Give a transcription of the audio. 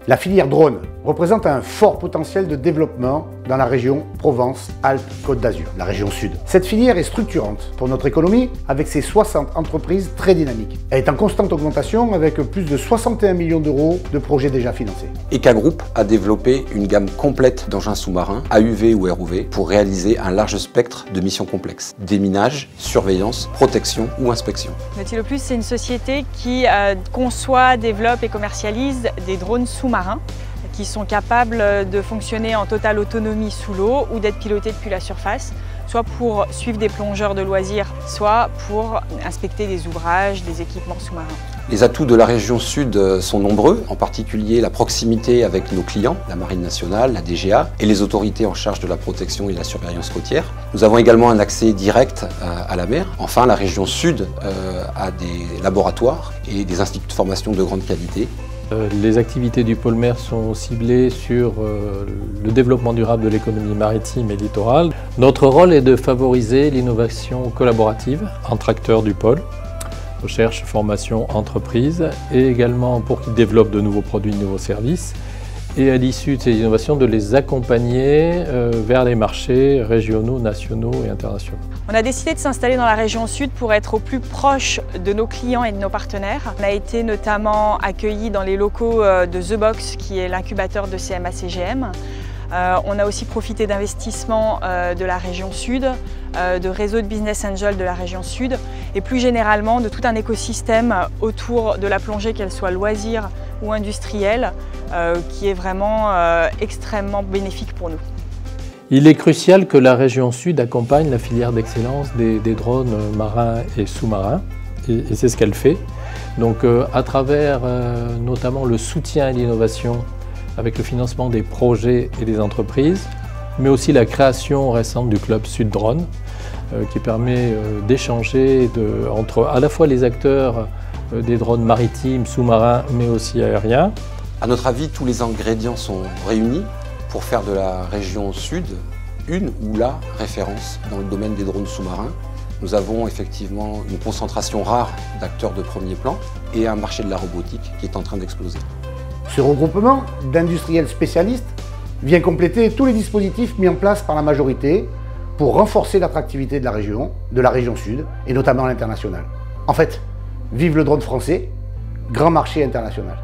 La filière drone représente un fort potentiel de développement dans la région Provence-Alpes-Côte d'Azur, la région sud. Cette filière est structurante pour notre économie avec ses 60 entreprises très dynamiques. Elle est en constante augmentation avec plus de 61 millions d'euros de projets déjà financés. ECA Group a développé une gamme complète d'engins sous-marins, AUV ou ROV, pour réaliser un large spectre de missions complexes. Déminage, surveillance, protection ou inspection. Nautilus Plus, c'est une société qui conçoit, développe et commercialise des drones sous-marins qui sont capables de fonctionner en totale autonomie sous l'eau ou d'être pilotés depuis la surface, soit pour suivre des plongeurs de loisirs, soit pour inspecter des ouvrages, des équipements sous-marins. Les atouts de la région sud sont nombreux, en particulier la proximité avec nos clients, la Marine nationale, la DGA et les autorités en charge de la protection et de la surveillance côtière. Nous avons également un accès direct à la mer. Enfin, la région sud a des laboratoires et des instituts de formation de grande qualité. Les activités du pôle mer sont ciblées sur le développement durable de l'économie maritime et littorale. Notre rôle est de favoriser l'innovation collaborative entre acteurs du pôle, recherche, formation, entreprise, et également pour qu'ils développent de nouveaux produits, de nouveaux services. Et à l'issue de ces innovations, de les accompagner vers les marchés régionaux, nationaux et internationaux. On a décidé de s'installer dans la région sud pour être au plus proche de nos clients et de nos partenaires. On a été notamment accueillis dans les locaux de The Box, qui est l'incubateur de CMA-CGM. On a aussi profité d'investissements de la région sud, de réseaux de business angels de la région sud et plus généralement de tout un écosystème autour de la plongée, qu'elle soit loisir ou industrielle, qui est vraiment extrêmement bénéfique pour nous. Il est crucial que la région sud accompagne la filière d'excellence des drones marins et sous-marins, et c'est ce qu'elle fait. Donc à travers notamment le soutien à l'innovation avec le financement des projets et des entreprises, mais aussi la création récente du club Sud Drone, qui permet d'échanger entre à la fois les acteurs des drones maritimes, sous-marins, mais aussi aériens. À notre avis, tous les ingrédients sont réunis pour faire de la région sud une ou la référence dans le domaine des drones sous-marins. Nous avons effectivement une concentration rare d'acteurs de premier plan et un marché de la robotique qui est en train d'exploser. Ce regroupement d'industriels spécialistes vient compléter tous les dispositifs mis en place par la majorité pour renforcer l'attractivité de la région sud et notamment à l'international. En fait, vive le drone français, grand marché international.